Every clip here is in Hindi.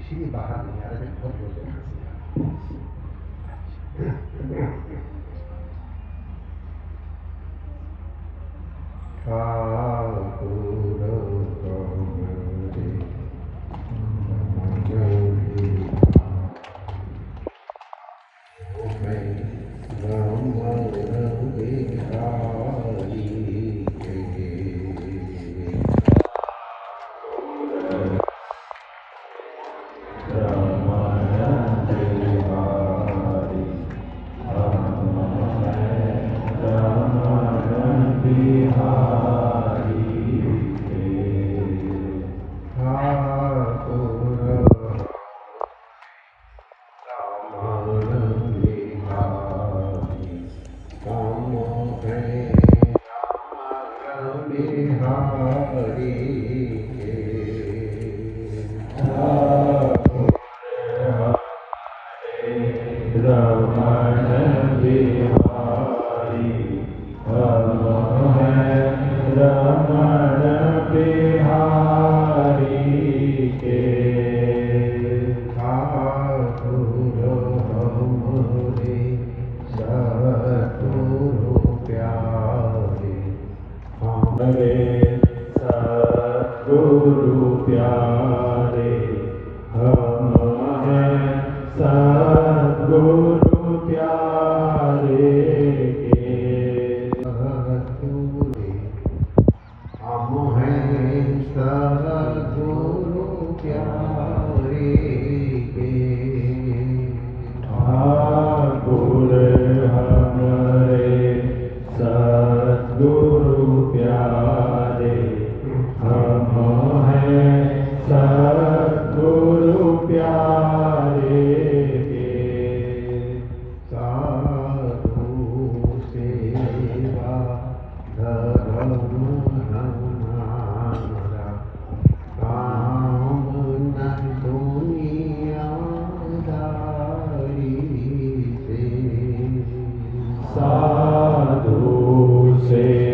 इसीलिए बाहर नहीं आ रहे थे, बहुत जोर से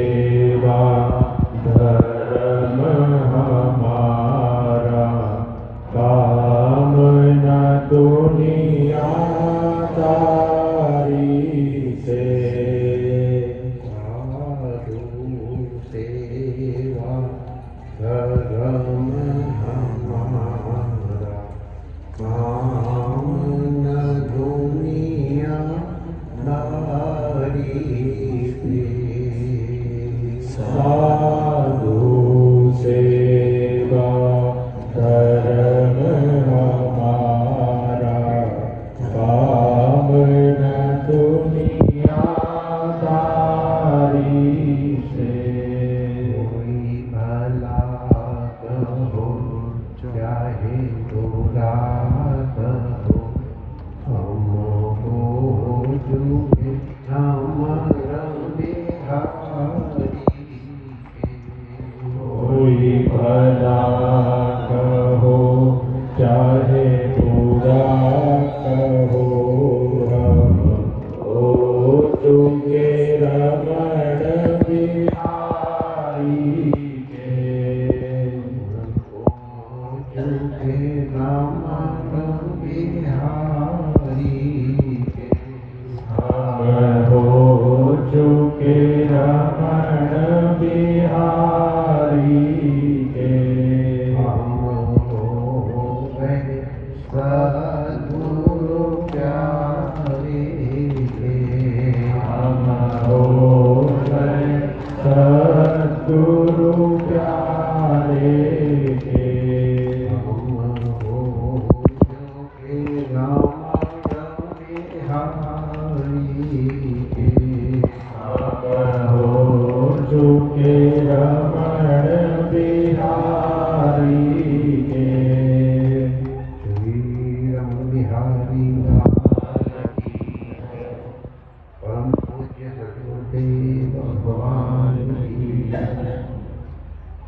Guru Pya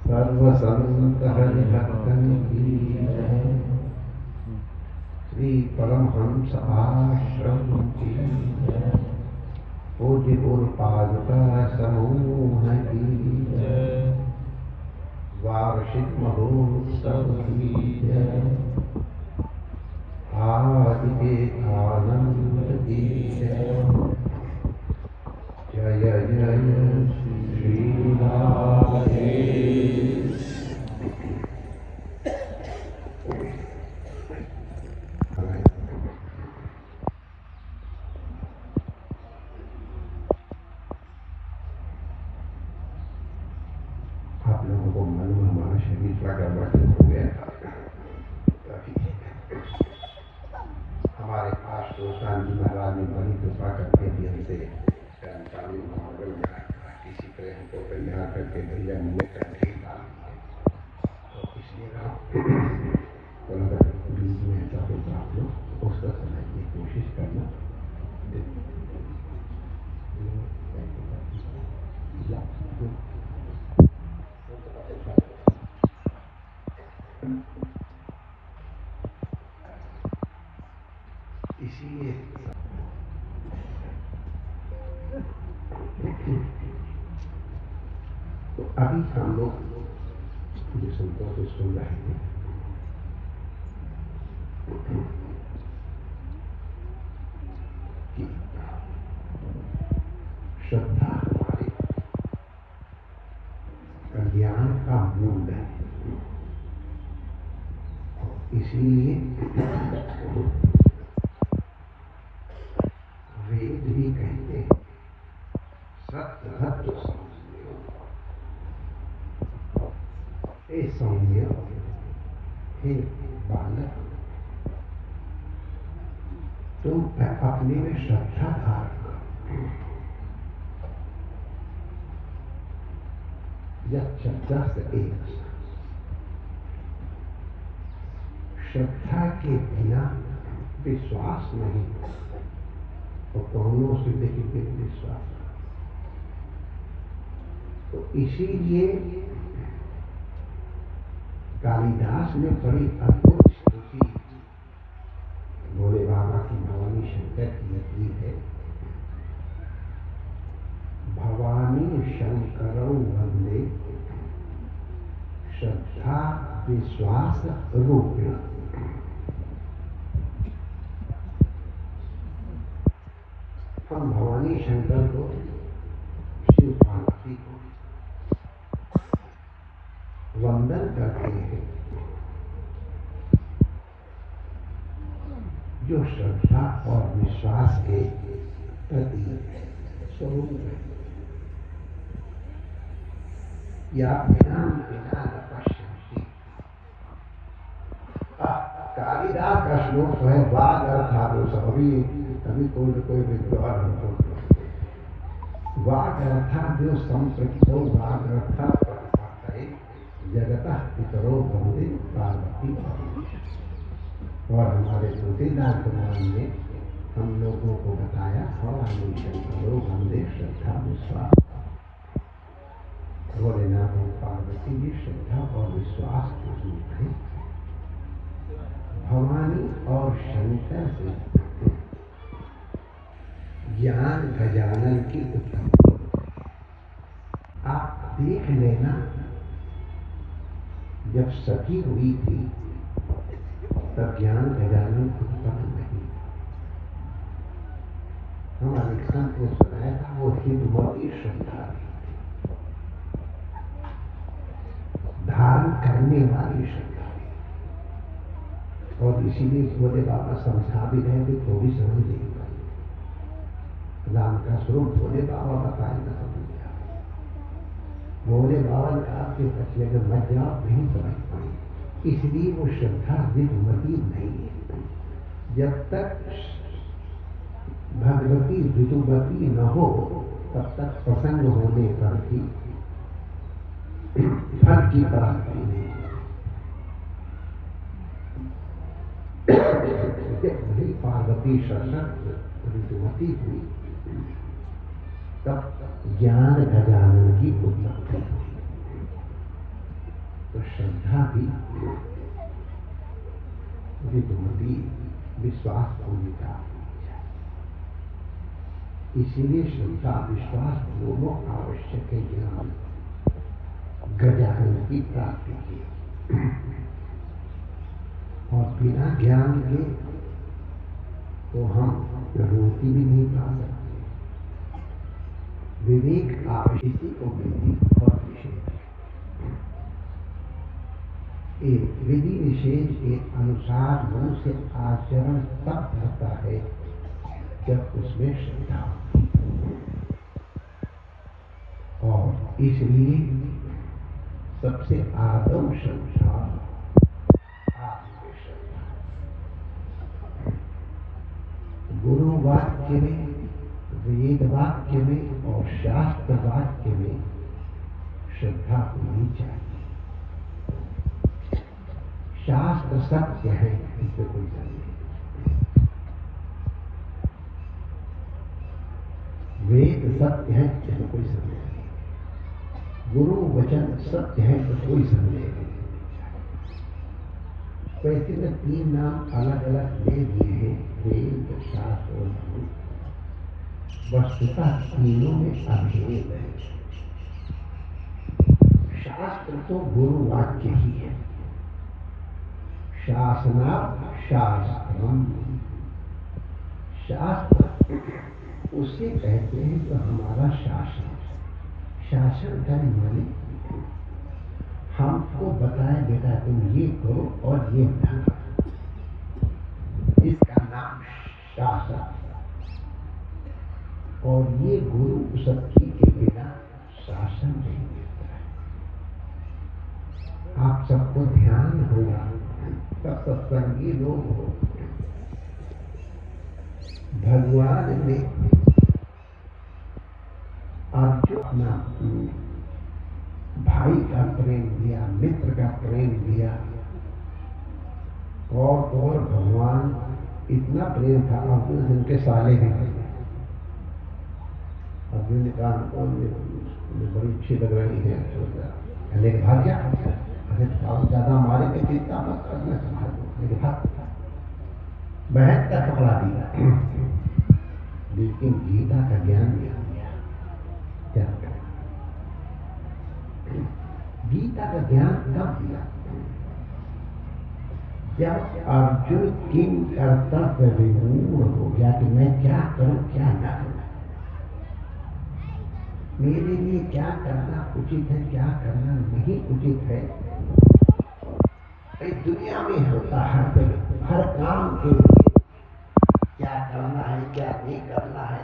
सर्वसंत हरिभक्तन की जय। श्री परमहंस आश्रम की जय। पूज्य गुरुपादुका समूह की जय। वार्षिक महोत्सव की जय। आदि विवेकानंद की जय। जय जय श्री राधे। आप लोगों को मालूम हमारा शरीर प्रगवर्तन हो गया था। हमारे पास तो गांधी महाराज ने बड़ी कृपा करके भी हमसे कर्मचारी मॉडल बनाकर किसी तरह हमको तैयार करके भैया मुझे करके डाल तो इसलिए अगर बीच में ऐसा होता आप लोग उसका समझने की कोशिश करना। इसीलिए तो अभी हम लोग जो संतों को सुन रहे थे कि श्रद्धा हमारे कल्याण का मूल है। इसीलिए वेद भी कहते सत्य सौम्य हे बालक तुम अपने में श्रद्धा धारण करो। यह श्रद्धा से एक श्रद्धा के बिना विश्वास नहीं तो दोनों से देखिए विश्वास। तो इसीलिए कालिदास ने बड़ी अद्भुत स्तुति भोले बाबा की भवानी शंकर की लिखी है। भवानी शंकरौ वंदे श्रद्धा विश्वास रूपेण। हम भवानी शंकर को शिव पार्वती को वंदन करते हैं जो श्रद्धा और विश्वास के प्रति स्वरूप है। या ज्ञान बिना न पश्यन्ति। कालिदास का श्लोक है वाग अर्थात अभी कोई विद्वान हमको वाग अर्थात जो संप्रकितो वाग अर्थात जगतः पितरो वंदे पार्वती। और हमारे तुलसीदास भगवान ने हम लोगों को बताया भवानी शंकरो वंदे श्रद्धा विश्वास। भोलेनाथ और पार्वती जी श्रद्धा और विश्वास के रूप हैं। भवानी और शंकर से ज्ञान गजानन की उत्पत्ति। आप देख लेना जब सती हुई थी तब ज्ञान गजानन उत्पन्न नहीं। हमारे संत ने सुनाया था वो हिंदुमती श्रद्धा धारण करने वाली श्रद्धा। और इसीलिए भोले बाबा समझा भी रहे थे तो भी समझ नहीं पाई। राम का स्वरूप भोले बाबा बताए न समझ गया। भोले बाबा ने आपके बचने के मत जाओ नहीं समझ पाए। इसलिए वो श्रद्धा विधुमती नहीं है। जब तक भगवती विधुमती न हो तब तक प्रसंग होने पर भी फल की प्राप्ति नहीं। जब पार्वती सशक्त ऋतुमती हुई तब ज्ञान गजानन की उत्पत्ति हुई। श्रद्धा भी ऋतुमती विश्वास पूर्णिता। इसीलिए श्रद्धा विश्वास दोनों आवश्यक है ज्ञान गजानन की प्राप्ति की। और बिना ज्ञान के तो हम रोटी भी नहीं खा सकते। विवेक आवश्यक को विधि और विशेष, एक विधि विशेष के अनुसार मनुष्य आचरण तब होता है जब उसमें श्रद्धा होती। और इसलिए सबसे आदम श्रद्धा आत्मश्रद्धा। गुरु वाक्य में, वेद वाक्य में और शास्त्र वाक्य में श्रद्धा होनी चाहिए। शास्त्र सत्य है, इससे कोई संदेह नहीं। वेद सत्य है, इसमें कोई संदेह नहीं। गुरु वचन सत्य है, तो कोई संदेह नहीं। वैसे में तीन नाम अलग अलग दे दिए हैं, वेद, शास्त्र और गुरु। वस्तुतः तीनों में अभेद है। शास्त्र तो गुरु वाक्य ही है। शासना शास्त्रम, शास्त्र उसे कहते हैं जो हमारा शासन। शासन करने वाले हमको बताए बेटा तुम ये करो और ये ना करो, इसका नाम शासन। और ये गुरु शक्ति के बिना शासन नहीं मिलता है। आप सबको ध्यान होगा, सब सत्संगी लोग हो, भगवान ने अर्जुन अपना भाई का प्रेम दिया, मित्र का प्रेम दिया। और भगवान इतना प्रेम था, अर्जुन जिनके साले भी थे। अर्जुन ने कहा बड़ी अच्छी लग रही है, लेकिन भाग गया। अरे ज्यादा मारे के चिंता मत करना, संभाल दो, लेकिन भाग बहन तक पकड़ा दिया। लेकिन गीता का ज्ञान दिया क्या करें? गीता का ज्ञान कब दिया? जब अर्जुन किम कर्तव्य विमूढ़ हो गया कि मैं क्या करूं क्या ना करूं, मेरे लिए क्या करना उचित है क्या करना नहीं उचित है। इस दुनिया में होता है हर काम के लिए क्या करना है क्या नहीं करना है,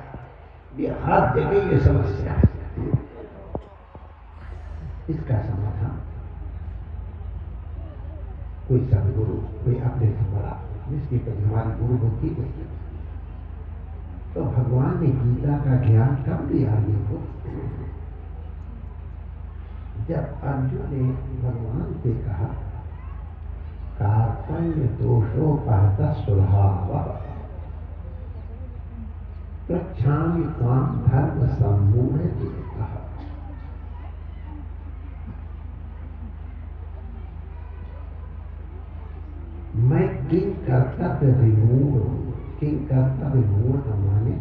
ये हर जगह ये समस्या है। इसका समाधान कोई सदगुरु, कोई अपने से बड़ा, जिसकी पर हमारी गुरु होती है। तो भगवान ने गीता का ज्ञान कब दिया अर्जुन को? जब अर्जुन ने भगवान से कहा कार्पण्य दोषोपहत स्वभाव पृच्छामि त्वां धर्म सम्मूढ़ चेतः। मैं किं कर्तव्य विमूढ़ हूं। किं कर्तव्य विमूढ़ माने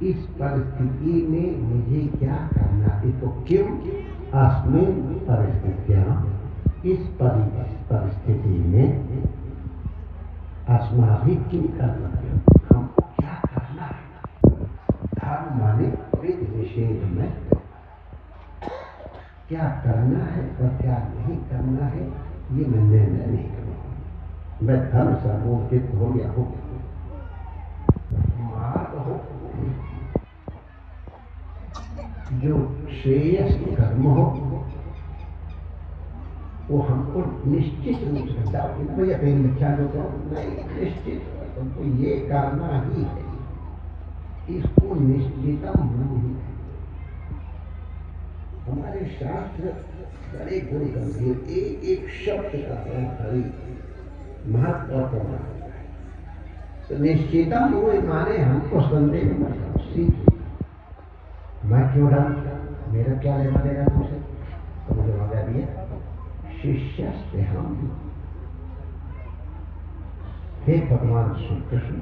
इस परिस्थिति में मुझे क्या करना है। तो किम अस्मिन् परिस्थित्यां, इस परिस्थिति में अस्माभिः किं कर्तव्यम्, हमको क्या करना है। धर्म माने विधि विशेष में क्या करना है और क्या नहीं करना है, ये मैं निर्णय नहीं करूँगा। मैं धर्म सर्वोचित हो गया हो, मार्ग हो जो श्रेयस कर्म हो, वो हमको निश्चित रूप से भैया कहीं लिखा जो नहीं, निश्चित तुमको ये करना ही है, इसको निश्चितम ब्रह्म है। हमारे शास्त्र बड़े गुण गंभीर, एक एक शब्द का बड़ी महत्वपूर्ण है। तो निश्चितम वो माने हमको संदेह मत सीख, मैं क्यों डर, मेरा क्या लेना देना तुमसे, तो मुझे मजा दिया। शिष्यस्ते हम। हे भगवान श्री कृष्ण,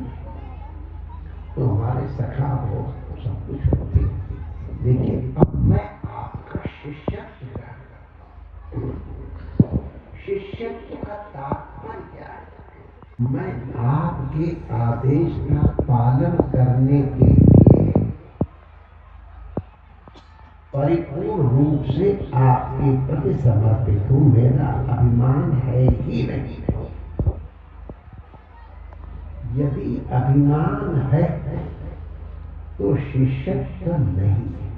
तो हमारे सखा हो, सब कुछ होते, लेकिन अब मैं आपका शिष्यत्व ग्रहण करता हूं। शिष्यत्व का तात्पर्य क्या है? मैं आपके आदेश का पालन करने के लिए परिपूर्ण रूप से आपके प्रति समर्पित हूं। मेरा अभिमान है ही नहीं। यदि अभिमान है तो शिष्यत्व नहीं है।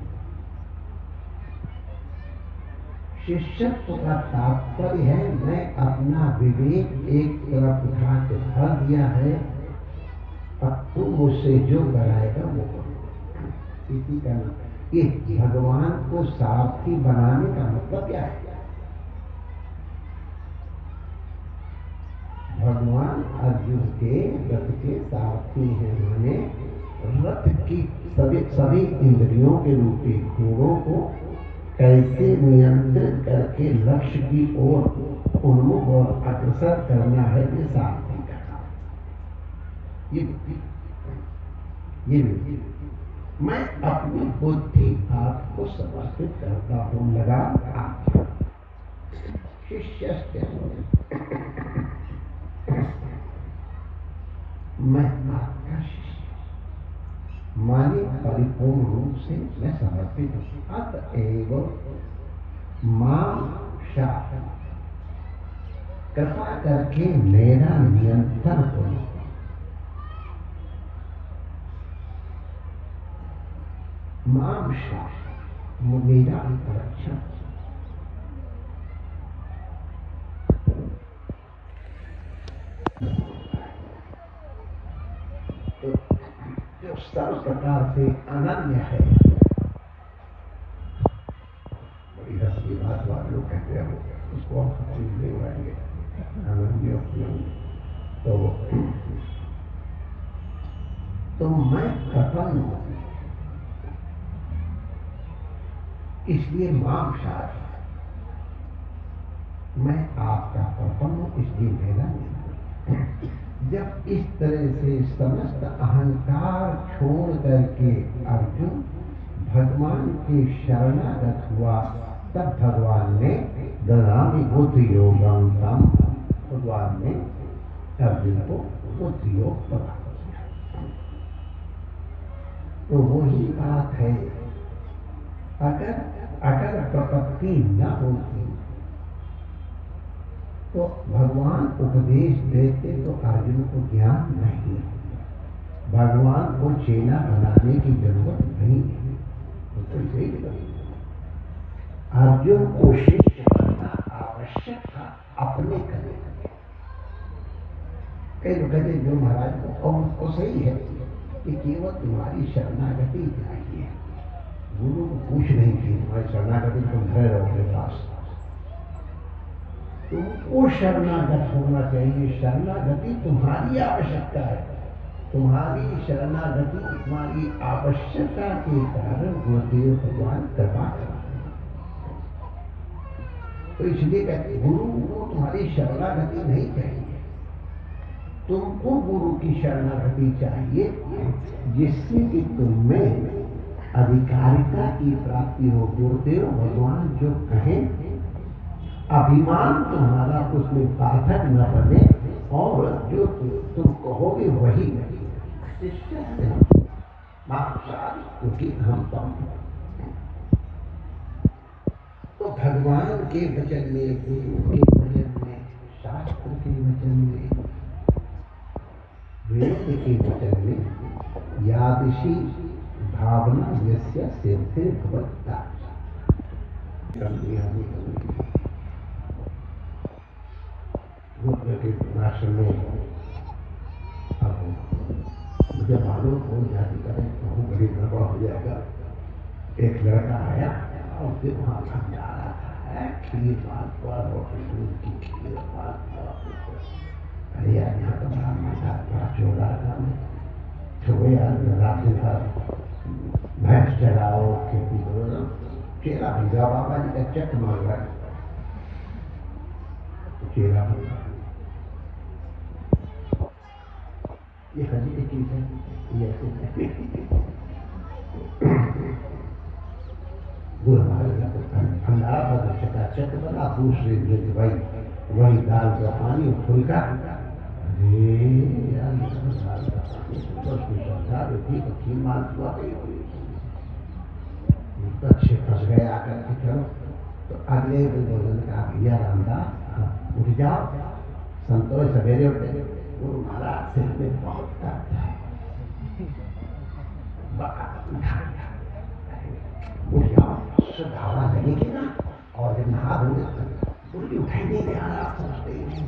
शिष्यत्व का तात्पर्य है मैं अपना विवेक एक तरफ उठा के धर दिया है, अब तू मुझसे जो कराएगा वो करूंगा। इसी का ये भगवान को सारथी बनाने का मतलब क्या है? भगवान अर्जुन के रथ के सारथी हैं। माने रथ की सभी इंद्रियों के रूपी घोड़ों को कैसे नियंत्रित करके लक्ष्य की ओर उन्मुख और अग्रसर करना है, ये सारथी का काम। ये मैं अपनी बुद्धि आपको समर्पित करता हूं। लगा आपका शिष्य, मैं आपका शिष्य माने परिपूर्ण रूप से मैं समर्पित हूं। अतएव मां शाह, कृपा करके मेरा नियंत्रण करो। मां शाह, मेरा रक्षण। जो सर्व प्रकार से अनन्य है, बड़ी हंसी बात वाले लोग कहते हैं उसको हम चीज ले पाएंगे अनन्य। तो मैं प्रपन्न हूं, इसलिए मां शाह, मैं आपका प्रपन्न हूं, इसलिए मेरा नहीं। जब इस तरह से समस्त अहंकार छोड़ करके अर्जुन भगवान के शरणागत हुआ, तब भगवान ने ददामि बुद्धि योगम तम, भगवान ने अर्जुन को बुद्धि योग प्रदान किया। तो वही बात है, अगर प्रपत्ति न होती तो भगवान उपदेश देते तो अर्जुन को ज्ञान नहीं, भगवान को चेला बनाने की जरूरत नहीं है। तो अर्जुन को शिष्य बनना आवश्यक था अपने करने के। कई लोग कहते जो महाराज को सही है कि केवल तुम्हारी शरणागति चाहिए, गुरु को पूछ नहीं कि तुम्हारी शरणागति तुम घर रहो अपने पास, तुमको शरणागत होना चाहिए। शरणागति तुम्हारी आवश्यकता है, तुम्हारी शरणागति तुम्हारी आवश्यकता के कारण गुरुदेव भगवान कृपा करते हैं। तो इसलिए कहते गुरु को तुम्हारी शरणागति नहीं चाहिए, तुमको गुरु की शरणागति चाहिए, जिससे कि तुम्हें अधिकारिता की प्राप्ति हो। गुरुदेव भगवान जो कहें, अभिमान तुम्हारा उसमें बाधक न बने, और जो तुम कहोगे वही शिष्य क्योंकि हम तो भगवान के वचन में, गुरु के वचन में, शास्त्र के वचन में, वेद के वचन में यादृशी भावना यस्य सिद्धि भवता। आश्रम में अब मुझे मालूम हो जाती करें तो बड़ी गड़बड़ हो जाएगा। एक लड़का आया और फिर वहाँ समझा रहा था खीर मालपुआ, रोटी दूध की खीर मालपुआ। अरे यार यहाँ तो बड़ा मजा, बड़ा चौड़ा था। छोड़ो यार, रात दिन भर भैंस चलाओ, खेती करो। चेला भिजा बाबा जी का चक मांग रहा। चेहरा होगा। ये हजी की चीज है, ये ऐसे गुरु महाराज भंडारा पर चकाचक बना, दूसरे दिन वही दाल का पानी फुलका। अरे यार दाल का पानी तो श्रद्धा थी तो खीर माल हुआ अच्छे फंस गए आकर के। चलो तो अगले दिन कहा भैया रामदास उठ जाओ, संतोष सवेरे उठे। गुरु महाराज सिर में बहुत दर्द है, उठ जाओ, धारा लगेगी ना, और जब नहा धोगे उल्टी उठाई नहीं दे रहा, आप समझते ही नहीं।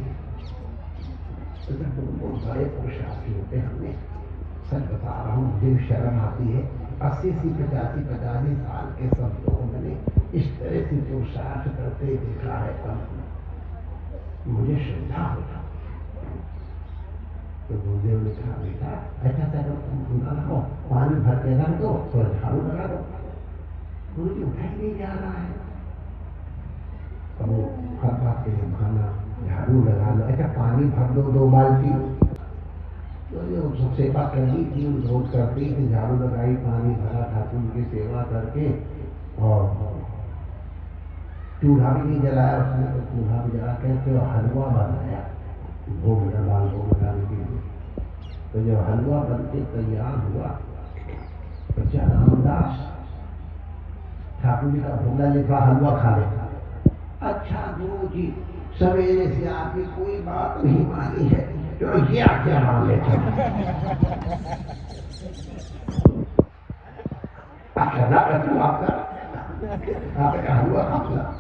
तो जब बड़े पुरुषार्थी होते हमने, सच बता रहा हूँ, मुझे भी शर्म आती है। 80 85 साल के सब लोगों ने इस तरह से पुरुषार्थ करते देखा है, तब मुझे श्रद्धा होता। तो गुरुदेव ने कहा बेटा ऐसा करो, पानी भर के रख दो, थोड़ा झाड़ू लगा दो। गुरु जी उठा ही नहीं जा रहा है। अब वो हर बात के लिए बहाना, झाड़ू लगा लो, ऐसा पानी भर दो 2 बाल्टी। तो ये सेवा कर दी थी, रोज करती थी, झाड़ू लगाई, पानी भरा, ठाकुर की सेवा करके, और चूल्हा भी नहीं जलाया उसने। तो चूल्हा भी जला के हलवा बनाया भोग लगाने के लिए। तो जब हलवा बन के तैयार हुआ तो क्या रामदास ठाकुर जी का भोला लिखा हलवा खा ले। अच्छा गुरु जी सवेरे से आपकी कोई बात नहीं मानी है, तो ये क्या मान लेते आपका हलवा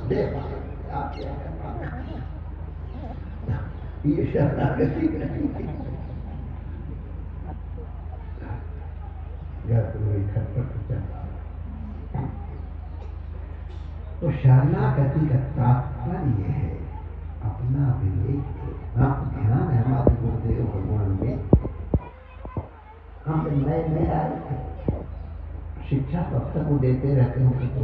दे ये शरणागति तो शरणागति का तात्पर्य है अपना विवेक। आप ध्यान है हमारे गुरुदेव भगवान में, हम नए आए थे, शिक्षा तब तक वो देते रहते होंगे। तो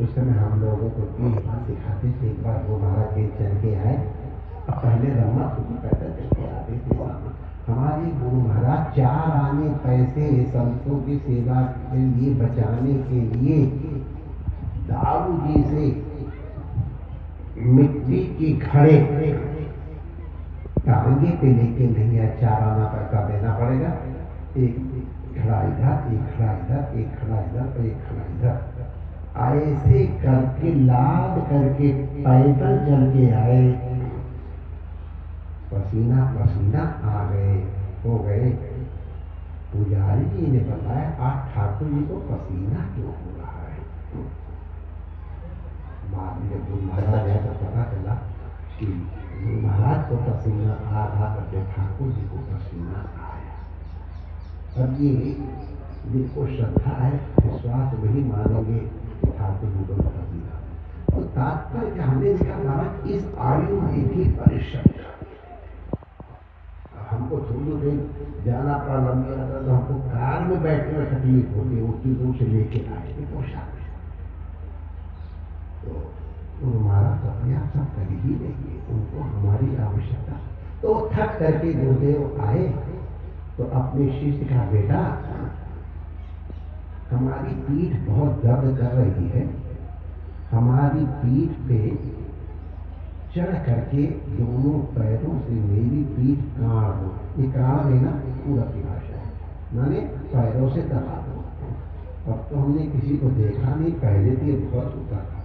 उस समय हम लोगों को ये बात सिखाते थे। एक बार वो महाराज के चल के आए, पहले रमत पैदा करके आते थे। हमारे गुरु महाराज 4 आने पैसे संतों की सेवा के लिए बचाने के लिए दाऊ जी से मिट्टी के घड़े टांगे पे लेके नहीं, 4 आना पैसा देना पड़ेगा। एक खड़ा इधर, एक खड़ा इधर, एक खड़ा इधर, एक खड़ा इधर, ऐसे करके लाद करके पैदल चल के आए। पसीना पसीना आ गए, हो गए। पुजारी जी ने बताया आज ठाकुर जी को पसीना क्यों हो रहा है। बाद में जब गुरु महाराज आए तो पता चला कि गुरु महाराज को पसीना आ रहा, तो ठाकुर जी को पसीना आया। अब ये जिनको श्रद्धा है, विश्वास वही मानेंगे ठाकुर जी को पसीना। तो तात्पर्य हमने इसका माना इस आयु में भी परिश्रम। हमको थोड़ी देर जाना पड़ा लंबी यात्रा, तो हमको कार में बैठने में तकलीफ होती है, उतनी दूर से लेके आए थे पोशाक। तो हमारा तो अपने आप सब कर ही देंगे, उनको हमारी आवश्यकता। तो थक करके गुरुदेव आए तो अपने शिष्य का बेटा हमारी पीठ बहुत दर्द कर रही है, हमारी पीठ पे चढ़ करके दोनों पैरों से मेरी पीठ काढ़ दो। ये काढ़ देना पूरा की भाषा है, माने पैरों से दबा दो। अब तो हमने किसी को देखा नहीं, पहले तो ये बहुत होता था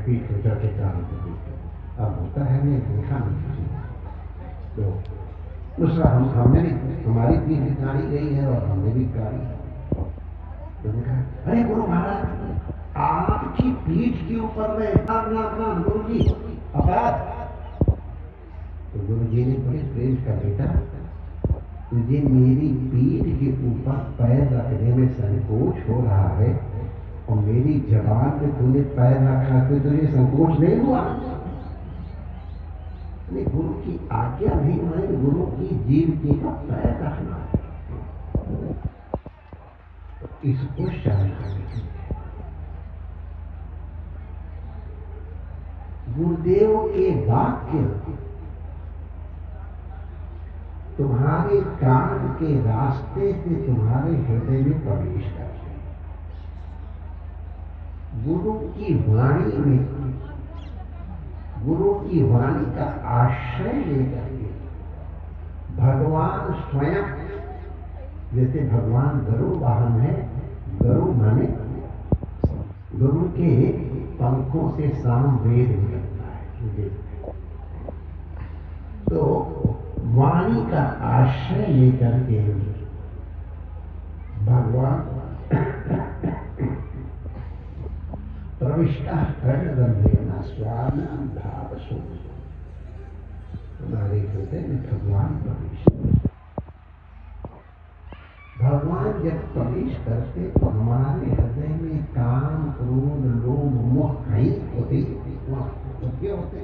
पीठ को चढ़ के काढ़ दो, अब होता है नहीं, देखा नहीं किसी को। तो दूसरा हमने भी हमारी पीठ भी काढ़ी गई है और हमने भी काढ़ी। तो देखा अरे गुरु महाराज आपकी पीठ के ऊपर में नाम गुरु जी अपराध। तो गुरु जी ने बड़े प्रेम का बेटा, तुझे मेरी पीठ के ऊपर पैर रखने में संकोच हो रहा है और मेरी जबान पे तूने पैर रखा तो तुझे संकोच नहीं हुआ। गुरु की आज्ञा नहीं माने, गुरु की जीव के का पैर रखना है। इसको शरण गुरुदेव के वाक्य तुम्हारे कान के रास्ते से तुम्हारे हृदय में प्रवेश करते हैं। गुरु की वाणी में, गुरु की वाणी का आश्रय लेकर के भगवान स्वयं, जैसे भगवान गरुड़ वाहन है, गरुड़ माने गुरु के पंखों से साम वेद निकलता है। तो वाणी का आश्रय लेकर के भगवान प्रविष्टा कर्णरंध्रेण स्वामिनां भावसु, हमारे हृदय में भगवान प्रवेश। भगवान जब प्रवेश करते तो हमारे हृदय में काम, क्रोध, लोभ, मोह नहीं होते। क्या होते?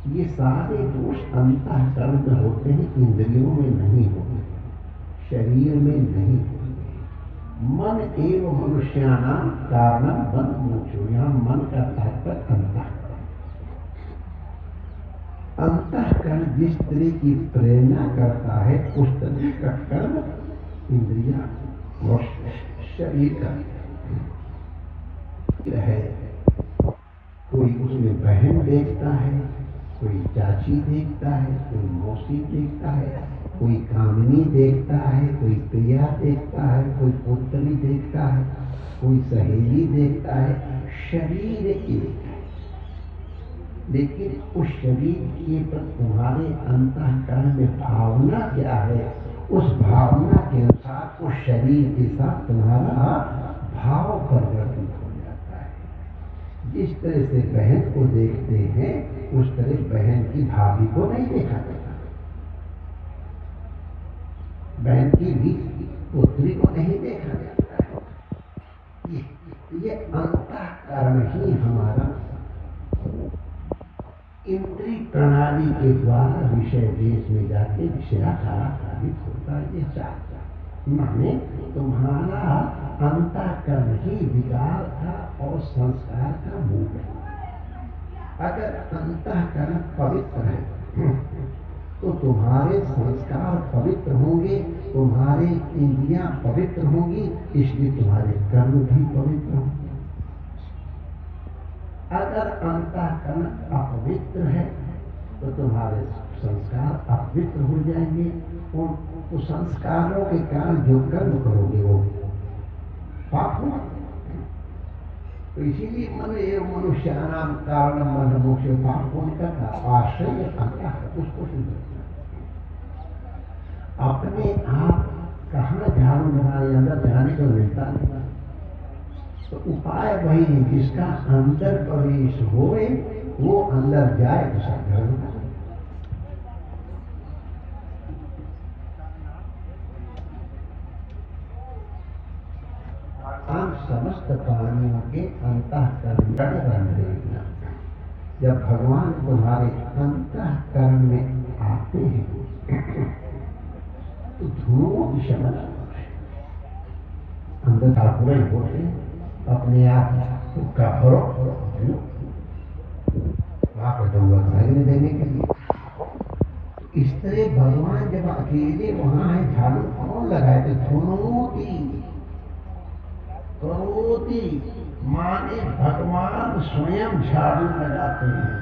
ये सारे दोष अंतःकरण में होते हैं, इंद्रियों में नहीं होते, शरीर में नहीं होते। मन एवं मनुष्याणाम कारणम बंध मोक्षो। यहाँ मन का तात्पर्य अंतःकरण। अंतःकरण जिस तरह की प्रेरणा करता है उस तरह का कर्म इंद्रिया और शरीर का है। कोई उसमें बहन देखता है, कोई चाची देखता है, कोई मौसी देखता है, कोई कामिनी देखता है, कोई प्रिया देखता है, कोई पुत्री देखता है, कोई सहेली देखता है। शरीर एक है, लेकिन उस शरीर के पर तुम्हारे अंतःकरण में भावना क्या है, उस भावना के अनुसार उस शरीर के साथ तुम्हारा भाव परिवर्तित हो जाता है। जिस तरह से बहन को देखते हैं उस तरह बहन की भाभी को नहीं देखा जाता, बहन की भी पुत्री को नहीं देखा जाता है। ये अंतःकरण ही हमारा इंद्रिय प्रणाली के द्वारा विषय देश में जाके विषयाकारित होता है। ये चाहता माने तुम्हारा अंतःकरण ही विकार का और संस्कार का मूल है। अगर अंतःकरण पवित्र है तो तुम्हारे संस्कार पवित्र होंगे, तुम्हारे इंद्रियां पवित्र होंगी, इसलिए तुम्हारे कर्म भी पवित्र होंगे। अगर अंतःकरण अपवित्र है तो तुम्हारे संस्कार अपवित्र हो जाएंगे और संस्कारों के कारण जो कर्म करोगे वो पाप होगा। तो इसीलिए मन एवं मनुष्याणाम कारणम बंध मोक्षो, पाप होने का आश्रय अंतःकरण, उसको शुद्ध अपने आप कहाँ झाड़ू लगाने अंदर जाने को मिलता नहीं। तो उपाय वही है, जिसका अंदर प्रवेश होए वो अंदर जाए तो सब घर में। समस्त प्राणियों के अंतःकरण रंध्रेण, जब भगवान तुम्हारे अंतःकरण में आते हैं तो धुओं की शमन अंदर ठाकुर ही होते अपने आप का भरो वहां पर दूंगा भागने देने के लिए। इस तरह भगवान जब अकेले वहां है, झाड़ू कौन लगाए? तो करोति माने भगवान स्वयं झाड़ू लगाते हैं।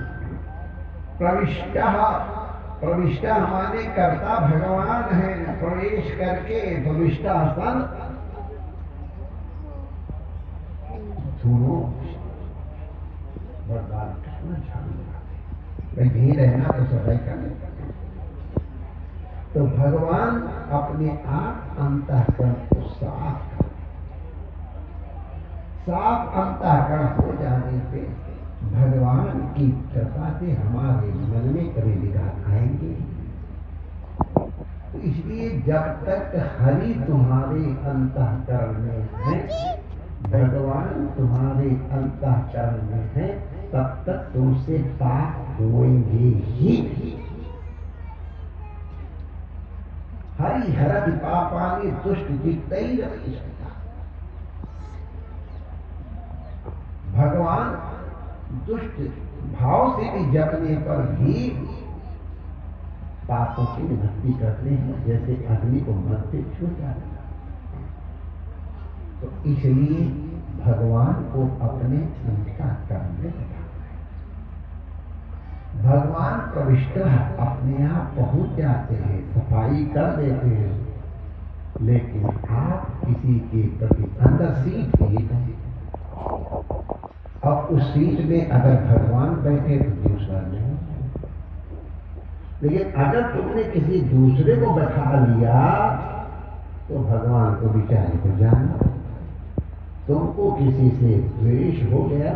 प्रविष्टा माने कर्ता भगवान है, प्रवेश करके प्रविष्टा सन भगवान कृष्ण झाड़ू लगाते। भाई भीड़ है ना तो सफाई करने। तो भगवान अपने आप अंतःकरण को साफ अंतःकरण हो जाने पे भगवान की कृपा से हमारे मन में कभी विकार आएंगे। तो इसलिए जब तक हरि तुम्हारे अंतःकरण में है, भगवान तुम्हारे अंतःकरण में है, तब तक तुमसे पाप होंगे ही। हरि हरति पापानि दुष्ट चित्तैरपि। भगवान दुष्ट भाव से भी जपने पर भी पापों की निवृत्ति करते हैं, जैसे अग्नि को मत से छू जाता। तो इसलिए भगवान को अपने अंतःकरण में लगाना है। भगवान प्रविष्ट अपने आप पहुंच जाते हैं, सफाई कर देते हैं, लेकिन आप किसी के प्रति अंदर सीट है, अब उस सीट में अगर भगवान बैठे तो दूसरा नहीं। लेकिन अगर तुमने किसी दूसरे को बैठा लिया तो भगवान को बेचारे को जाना। तुमको किसी से द्वेष हो गया,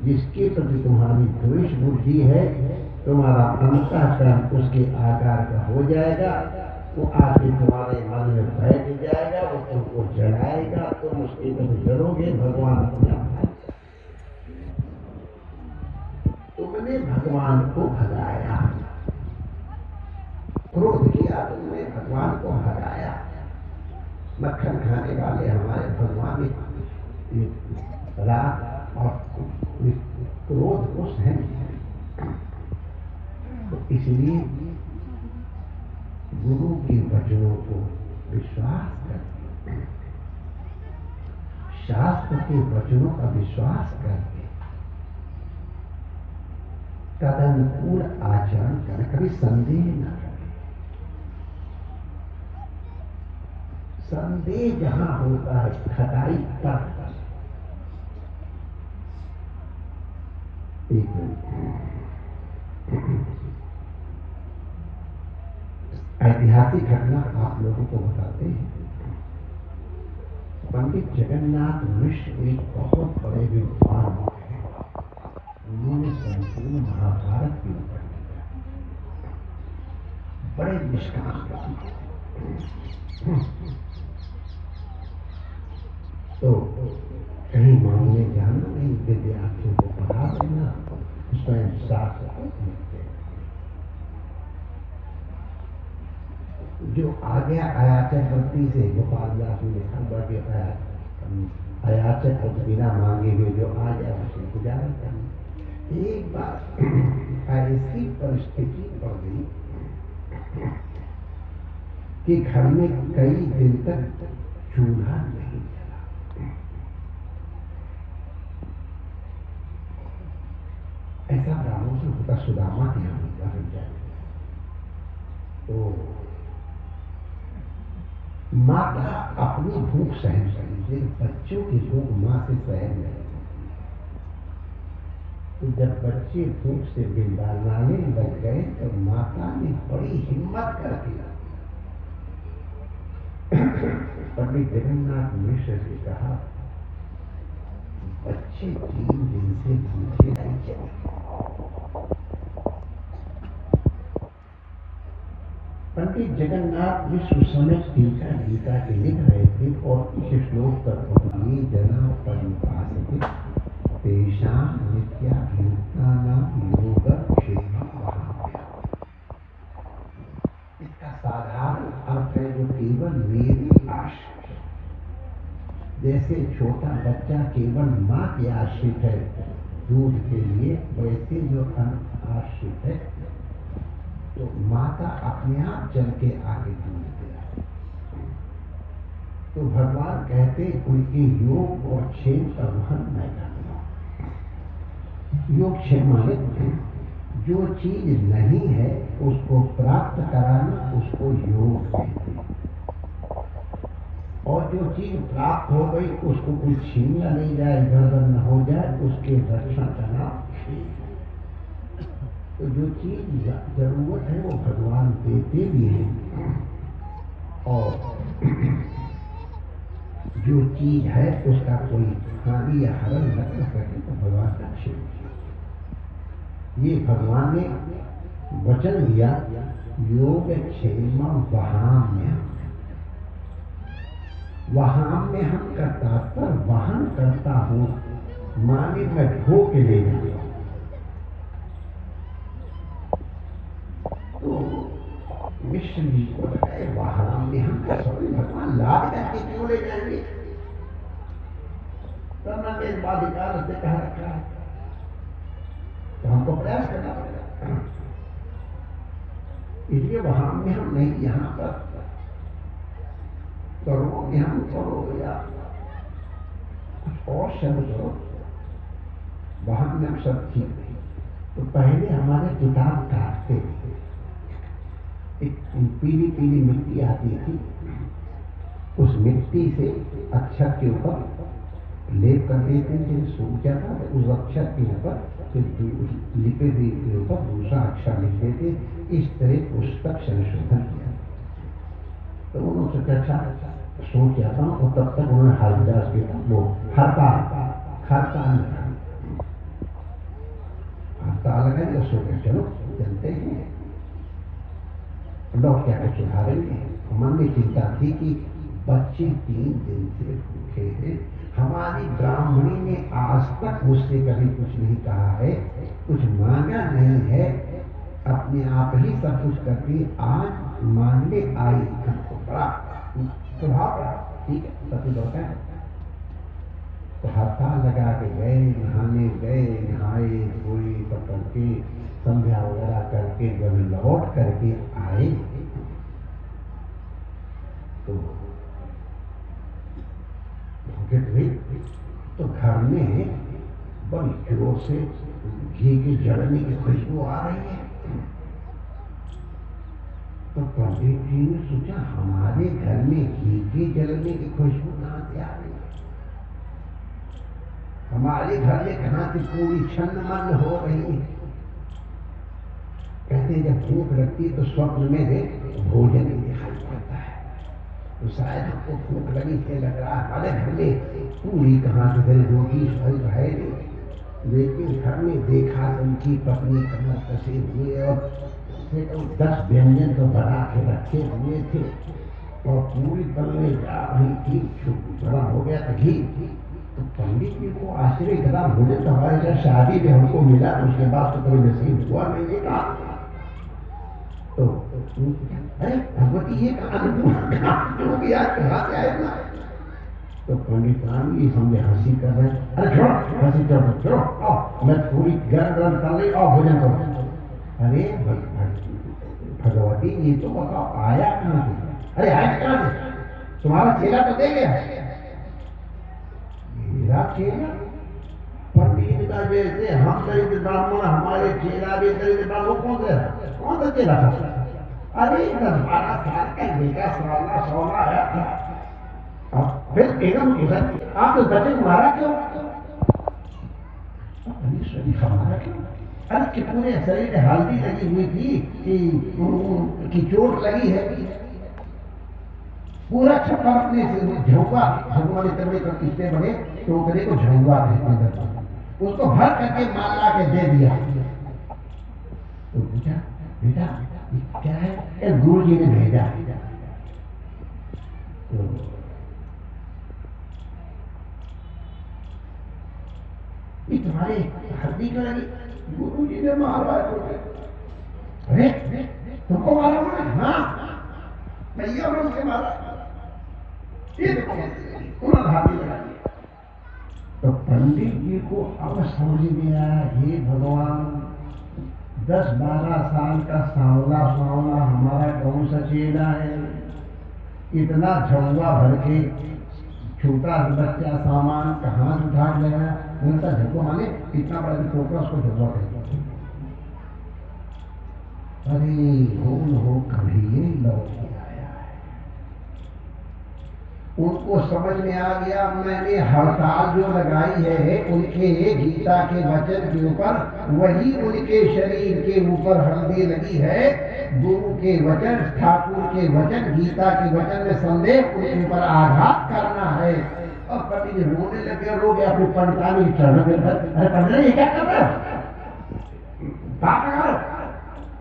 जिसके प्रति तुम्हारी द्वेष बुद्धि है, तुम्हारा अंतःकरण उसके आकार का हो जाएगा, वो आके तुम्हारे मन में बैठ जाएगा, वो तुमको जलाएगा, तुम उसके प्रति जलोगे। भगवान अपने आप तुमने भगवान को भगाया, क्रोध किया, तुमने भगवान को भगाया। मक्खन खाने वाले हमारे भगवान राग और क्रोध को सहन किया। तो इसलिए गुरु के वचनों को विश्वास करके, शास्त्र के वचनों का विश्वास करके तदनुकूल आचरण कर, कभी संदेह न करें। संदेह जहां होता है खटाई तक। एक ऐतिहासिक घटना आप लोगों को बताते हैं। पंडित जगन्नाथ मिश्र एक बहुत बड़े विद्वान हैं। उन्होंने संपूर्ण महाभारत की ऊपर लिखा, बड़े निष्काम। तो कहीं मांगने जाना नहीं, विद्यार्थियों को पढ़ा देना, स्वयं शास्त्र लिखते। जो आ गया अयाचक से, गोपाल दास ने लिखा बड़े अयाचक बिना मांगे हुए जो आ गया उसे गुजारा करना। एक बार ऐसी परिस्थिति पड़ गई कि घर में कई दिन तक चूल्हा नहीं जला। ऐसा ब्राह्मणों से होता, सुदामा के यहाँ उदाहरण जाए तो माता अपनी भूख सहन कर लीजिए, बच्चों की भूख मां से सहन नहीं। तो जब बच्चे भूख से बिलवाने लग गए तो माता ने बड़ी हिम्मत करके पंडित जगन्नाथ मिश्र से कहा, बच्चे 3 दिन से भूखे नहीं चले। पंडित जगन्नाथ मिश्र समय टीका गीता के लिख रहे थे और इस श्लोक पर पहुंचे, जना परिभाषित तेषां नित्याभियुक्तानां योगक्षेमं वहाम्यहम्। इसका साधारण अर्थ है जो केवल मेरी आश्रित, जैसे छोटा बच्चा केवल माँ के आश्रित है दूध के लिए, वैसे जो अनाश्रित है तो माता अपने आप चल के आगे दूध दे। तो भगवान कहते उनके योग और क्षेम का वहन मैं करता हूँ। योग क्षेम माने जो चीज नहीं है उसको प्राप्त कराना, उसको योग कहते हैं। और जो चीज प्राप्त हो गई उसको कोई छीन न ले जाए, गड़बड़ न हो जाए, उसके रक्षण करना क्षेम। तो जो चीज जरूरत है वो भगवान देते भी हैं, और जो चीज है उसका कोई हानि या हरण न कर सके तो भगवान का क्षेम। ये भगवान ने वचन दिया, योग क्षेम वहाम्य। वहां में हम का तात्पर्य वहन करता हूं, माने मैं ढो के ले जाऊंगा। तो मिश्र जी को लगाए वहां में हम सभी भगवान लाद करके क्यों ले जाएंगे। तो मैंने एक बाधिकार से कह रखा है, तो हमको प्रयास करना पड़ेगा। इसलिए वहां में हम नहीं, यहाँ पर करो ध्यान करो या कुछ और शब्द करो, वहां में हम सब ठीक नहीं। तो पहले हमारे किताब काटते थे, एक पीली पीली मिट्टी आती थी, उस मिट्टी से अक्षर के ऊपर लेप कर देते थे, सूख जाता तो उस अक्षर के ऊपर लिपे हुए के ऊपर दूसरा अक्षर लिख देते। इस तरह पुस्तक संशोधन किया। तो उन्होंने सोचा अच्छा सोच जाता हूँ, और तब तक उन्होंने हरदास के वो हड़ताल लगाई। सोचा चलो चलते हैं, लोग क्या कुछ सुधारेंगे। मन में चिंता थी कि बच्चे 3 दिन से भूखे हैं, हमारी ब्राह्मणी ने आज तक मुझसे कभी कुछ नहीं कहा है, कुछ मांगा नहीं है, अपने आप ही सब कुछ करती, आज मांगने आई। बड़ा स्वभाव रहा, ठीक है, सती होता है। तो हड़ताल लगा के गए, नहाने गए, नहाए धोए सब करके संध्या वगैरह करके जब लौट करके आए तो घर में बड़ी जोर से घी के जलने की खुशबू आ रही है। तो पंडित जी ने सोचा हमारे घर में घी के जलने की खुशबू कहां से आ रही है, हमारे घर में कहां से पूरी छन्न हो रही है। कहते जब भूख लगती तो स्वप्न में भोजन ही दिखाई पड़ता है, तो शायद हमको भूख लगी से लग रहा है हमारे घर में पूरी कहां से गई, रोटी फल है नहीं। लेकिन घर में देखा तो उनकी पत्नी कमर कसे हुए और 10 व्यंजन तो बना के रखे हुए थे और पूरी बनने जा रही थी, बड़ा हो गया था घी। तो पंडित जी को आश्चर्य इतना भोजन तो हमारे साथ शादी में हमको मिला, उसके बाद तो कभी नसीब हुआ नहीं था। तो अरे भगवती ये कहाँ से आए ना। तो पंडित राम जी हमने हंसी कर रहे, अरे छोड़ो हंसी, छोड़ो आओ मैं पूरी गरम कर रही, आओ भोजन करो। अरे भगवती ये तो बताओ आया कहाँ से, अरे आया कहाँ से, तुम्हारा चेला तो दे गया। मेरा चेला? पंडित का जैसे हम दरिद्र ब्राह्मण, हमारे चेला भी दरिद्र ब्राह्मण, कौन सा चेला था? अरे 10-12 साल का बेटा 16 आया था, फिर एकदम आप तो बच्चे मारा क्यों? हमारा क्यों? अरे कि पूरे शरीर में हल्दी लगी हुई थी कि चोट लगी है, पूरा छप्पर अपने झुंगा ने करने कर किसने बने टोकरे को झुंगा कहते, उसको भर करके माला के दे दिया। तो पूछा बेटा क्या है? गुरु जी ने भेजा। तो ये तुम्हारे हल्दी क्यों लगी? गुरु जी ने मारा। अरे तुमको मारा? हाँ भैया उनसे मारा, ये उन्होंने हाथी लगा दिया। तो पंडित जी को अब समझ में आया, हे भगवान 10-12 साल का सांवला हमारा कौन सा चेला है, इतना झुंगा भर के छोटा बच्चा सामान कहाँ से उठा लेगा। उनका झुंगा माने इतना बड़ा टोकरा, उसको झुंगा कहते। अरे हो कभी ये लौट के आया है। उनको समझ में आ गया मैंने हड़ताल जो लगाई है उनके गीता के वचन के ऊपर, वही उनके शरीर के ऊपर हल्दी लगी है। गुरु के वचन, ठाकुर के वचन, गीता के वचन में संदेह उनके ऊपर आघात करना है। और पति रोने लगे, रो गया अपने पंडितानी चरण में, अरे पंडित ये क्या कर रहे हो, बात करो।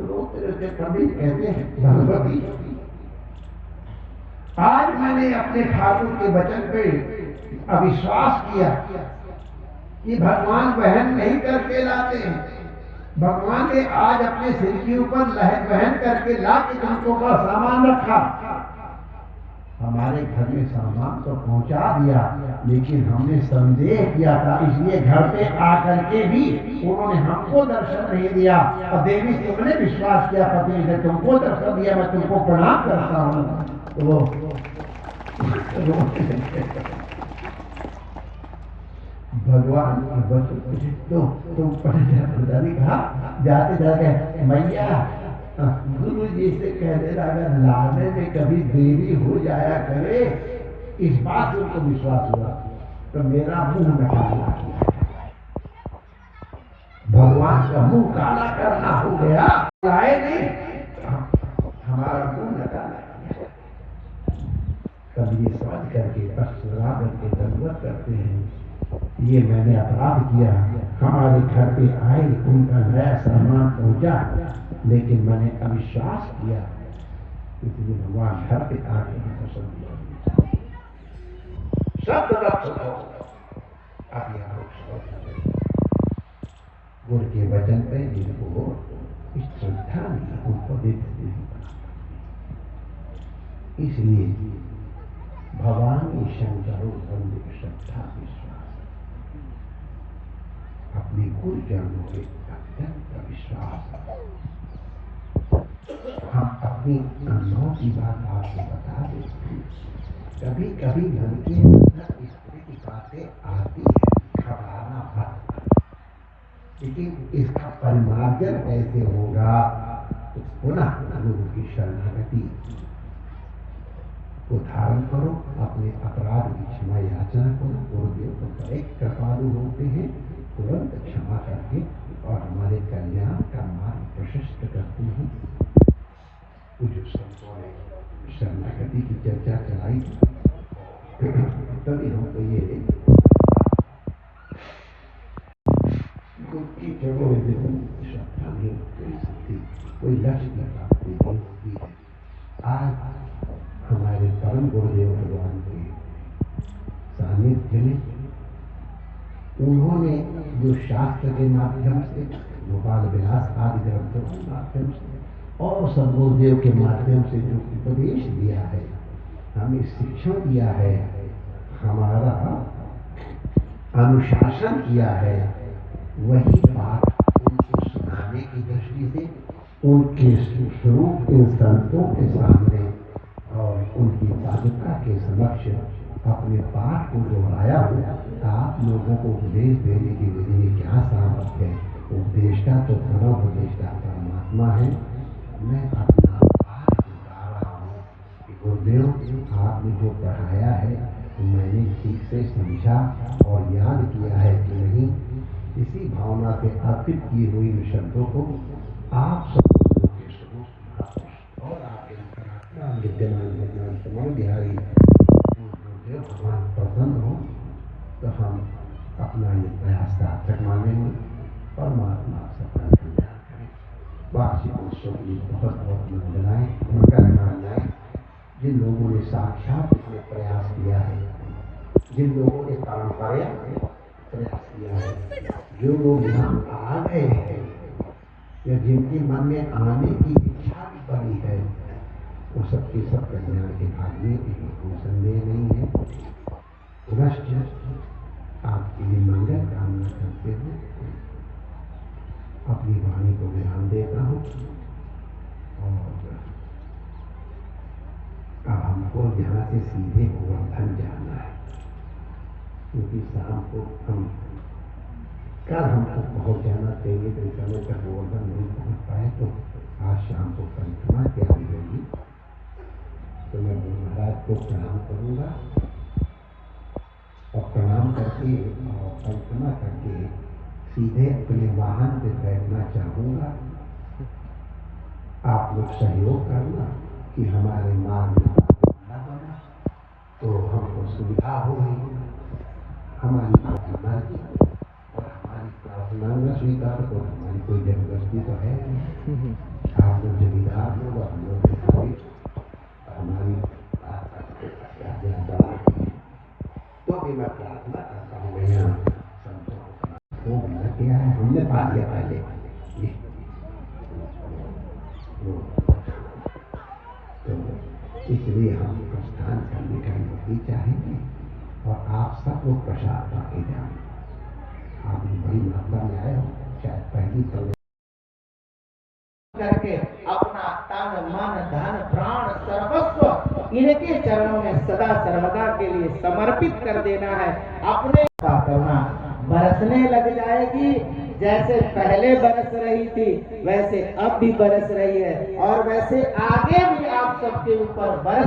रोते रोते पंडित कहते हैं भगवती आज मैंने अपने ठाकुर के वचन पे अविश्वास किया कि भगवान वहन नहीं करके लाते हैं। भगवान ने आज अपने सिर के ऊपर वहन करके ला के तुमको का सामान रखा, हमारे घर में सामान तो पहुंचा दिया, लेकिन हमने संदेह किया था, इसलिए घर पे आकर के भी उन्होंने हमको दर्शन नहीं दिया। और देवी तुमने विश्वास किया पति ने तुमको दर्शन दिया, मैं तुमको प्रणाम करता हूँ। तो भगवान की वचन तो तुम पढ़ने कहा जाते जाते मैया गुरु जी से कहने अगर लाने में कभी देरी हो जाया करे, इस बात से उनको विश्वास हुआ तो मेरा मुंह निकालना किया। भगवान का मुंह काला करना हो गया, आए नहीं हमारा मुंह निकालना किया। तब ये समझ करके पश्चिमा करके दंडवत करते हैं, ये मैंने अपराध किया, हमारे घर पे आए, उनका नया सामान पहुंचा, लेकिन मैंने अविश्वास किया, इसलिए भगवान घर पे आके हमको सब दिया। सब गुरु के वचन पे जिनको इस श्रद्धा नहीं, उनको देते नहीं। इसलिए भवानी शंकरो बंधु श्रद्धा विश्वास, अपने गुरुजनों के अत्यंत विश्वास। हम अपनी अनुभव की बात आपको बता दें, कभी कभी मन के अंदर इस तरह की बातें आती है, घबराना मत, लेकिन इसका परिमार्जन कैसे होगा? तो पुनः गुरु की शरणागति को धारण करो, अपने अपराध की क्षमा याचना करो। गुरुदेव तो बड़े कृपालु होते हैं, तुरंत क्षमा करके और हमारे कल्याण का मार्ग प्रशस्त करते हैं। कुछ संतों ने शरणागति की चर्चा चलाई, तभी हमको ये की जगह श्रद्धा नहीं कोई सकती, कोई लक्ष्य की प्राप्ति नहीं होती है। आज हमारे परम गुरुदेव भगवान के सानिध्य में उन्होंने जो शास्त्र के माध्यम से, गोपाल विलास आदि ग्रंथों के माध्यम से और सद्गुरुदेव के माध्यम से जो उपदेश दिया है, हमें शिक्षण दिया है, हमारा अनुशासन किया है, वही बात उनको सुनाने की दृष्टि से उनके स्वरूप इन संतों के सामने और उनकी पादुका के समक्ष अपने पाठ को दोहराया हुआ। आप लोगों को उपदेश देने की विधि में क्या सामर्थ्य है? उपदेष्टा तो परम उपदेष्टा परमात्मा है। मैं अपना पाठ दोहरा रहा हूँ कि गुरुदेव आपने जो पढ़ाया है तो मैंने ठीक से समझा और याद किया है कि नहीं। इसी भावना से अर्पित की हुई इन शब्दों को आप सब के स्वरूप और आपके अंतरात्मा विद्यमान भगवान तमाम बिहारी गुरुदेव भगवान प्रसन्न हो तो हम अपना ये प्रयास सार्थक मानेंगे, परमात्मा सबका कल्याण करें। वार्षिक उत्सव की बहुत बहुत मंगलाएं, मंगल कामनाएं। जिन लोगों ने साक्षात इसमें प्रयास किया है, जिन लोगों ने परंपरा प्रयास किया है, जो लोग यहाँ आ गए हैं या जिनके मन में आने की इच्छा भी बनी है, वो सबके सब कल्याण के भाग में कोई संदेह नहीं है। पुनश्च आपके लिए मंगल कामना करते हुए अपनी वाणी को विराम देता हूँ और अब हमको यहाँ से सीधे गोवर्धन जाना है, क्योंकि शाम को कल हमको पहुँच जाना चाहिए, तो इस समय तक गोवर्धन नहीं पहुँच पाए तो आज शाम को परिक्रमा तैयारी होगी। तो मैं गुरु महाराज को प्रणाम करूँगा और प्रणाम करके और परिक्रमा करके सीधे अपने वाहन पे बैठना चाहूँगा। आप लोग सहयोग करना कि हमारे मार्ग में न बना तो हमको सुविधा होगी, हमारी मर्जी और हमारी प्रार्थना न स्वीकार तो हमारी कोई जबरदस्ती तो है नहीं। आप लोग जमींदार लोग, हम लोग हमारी तो भी मैं प्रार्थना करता हूँ भैया संतों को मिला किया है, हमने पा लिया पहले। तो इसलिए हम प्रस्थान करने का अनुमति चाहेंगे और आप सब लोग प्रसाद पाके जाए। आप बड़ी मात्रा में आए हो, शायद पहली तो करके अपना तन मन धन प्राण सर्वस्व इनके चरणों में सदा सर्वदा के लिए समर्पित कर देना है। अपने करुणा बरसने लग जाएगी, जैसे पहले बरस रही थी वैसे अब भी बरस रही है और वैसे आगे भी आप सबके ऊपर बरस